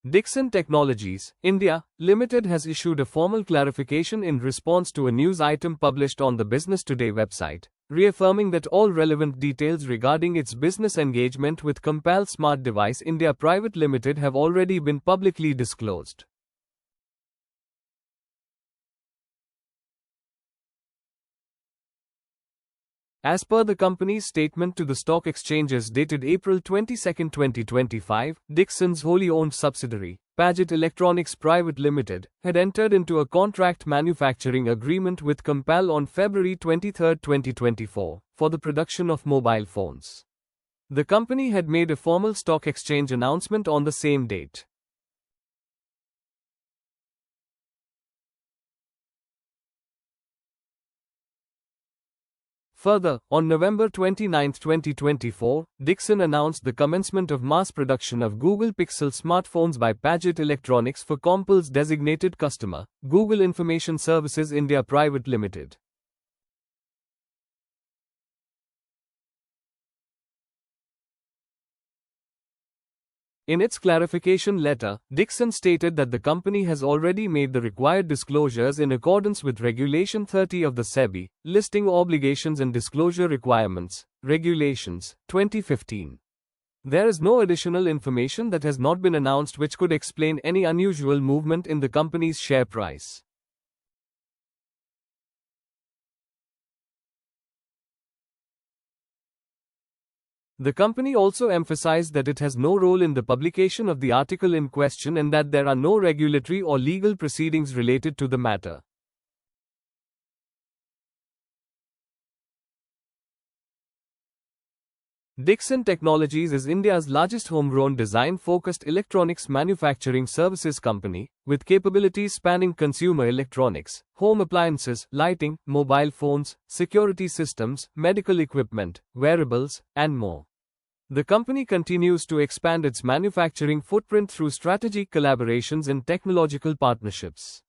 Dixon Technologies, India, Limited has issued a formal clarification in response to a news item published on the Business Today website, reaffirming that all relevant details regarding its business engagement with Compal Smart Device India Private Limited have already been publicly disclosed. As per the company's statement to the stock exchanges dated April 22, 2025, Dixon's wholly owned subsidiary, Paget Electronics Private Limited, had entered into a contract manufacturing agreement with Compal on February 23, 2024, for the production of mobile phones. The company had made a formal stock exchange announcement on the same date. Further, on November 29, 2024, Dixon announced the commencement of mass production of Google Pixel smartphones by Paget Electronics for Compal's designated customer, Google Information Services India Private Limited. In its clarification letter, Dixon stated that the company has already made the required disclosures in accordance with Regulation 30 of the SEBI, Listing Obligations and Disclosure Requirements, Regulations, 2015. There is no additional information that has not been announced which could explain any unusual movement in the company's share price. The company also emphasized that it has no role in the publication of the article in question and that there are no regulatory or legal proceedings related to the matter. Dixon Technologies is India's largest homegrown design-focused electronics manufacturing services company, with capabilities spanning consumer electronics, home appliances, lighting, mobile phones, security systems, medical equipment, wearables, and more. The company continues to expand its manufacturing footprint through strategic collaborations and technological partnerships.